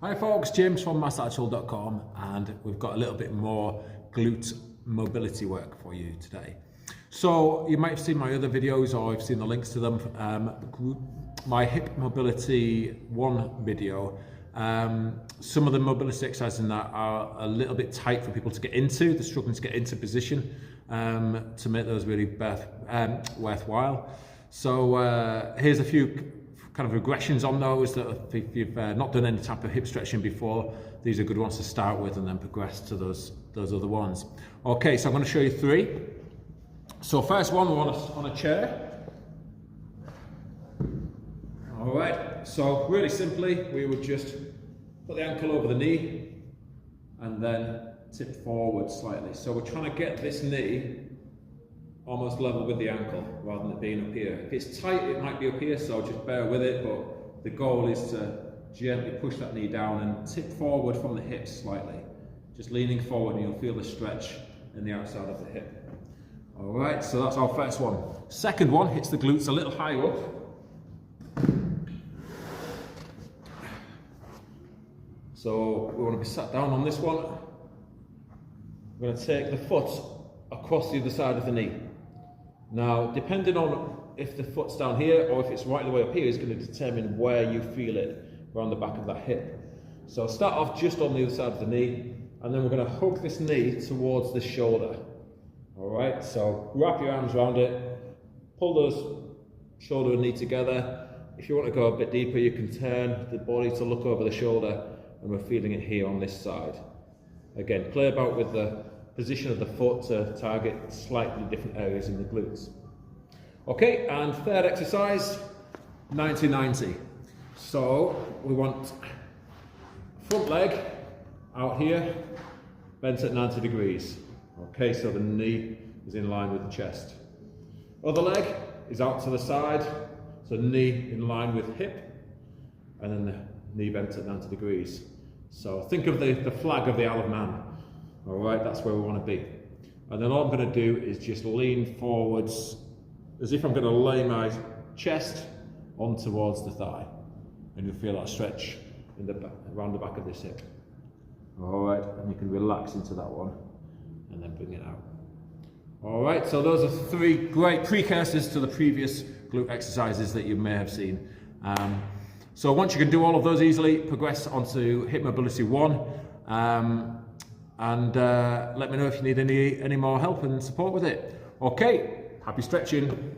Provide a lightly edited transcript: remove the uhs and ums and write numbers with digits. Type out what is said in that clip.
Hi folks, James from MassActual.com, and we've got a little bit more glute mobility work for you today. So you might have seen my other videos, or I've seen the links to them. My hip mobility 1 video, some of the mobility exercises in that are a little bit tight for people to get into. They're struggling to get into position to make those really worthwhile. So here's a few kind of regressions on those that if you've not done any type of hip stretching before, these are good ones to start with and then progress to those other ones. Okay, so I'm going to show you 3. So first one, we're on a chair. All right, so really simply, we would just put the ankle over the knee and then tip forward slightly. So we're trying to get this knee almost level with the ankle rather than it being up here. If it's tight, it might be up here, so just bear with it, but the goal is to gently push that knee down and tip forward from the hips slightly. Just leaning forward and you'll feel the stretch in the outside of the hip. All right, so that's our first one. Second one hits the glutes a little higher up. So we want to be sat down on this one. We're going to take the foot across the other side of the knee. Now, depending on if the foot's down here or if it's right the way up here is going to determine where you feel it around the back of that hip. So start off just on the other side of the knee, and then we're going to hook this knee towards the shoulder. All right, so wrap your arms around it, pull those shoulder and knee together. If you want to go a bit deeper, you can turn the body to look over the shoulder, and we're feeling it here on this side. Again, play about with the position of the foot to target slightly different areas in the glutes. Okay, and third exercise, 90-90. So we want front leg out here, bent at 90 degrees. Okay, so the knee is in line with the chest. Other leg is out to the side, so knee in line with hip, and then the knee bent at 90 degrees. So think of the flag of the Isle of Man. All right, that's where we want to be. And then all I'm going to do is just lean forwards as if I'm going to lay my chest on towards the thigh. And you'll feel that stretch in the back, around the back of this hip. All right, and you can relax into that one and then bring it out. All right, so those are 3 great precursors to the previous glute exercises that you may have seen. So once you can do all of those easily, progress onto hip mobility 1. And let me know if you need any more help and support with it. Okay, happy stretching.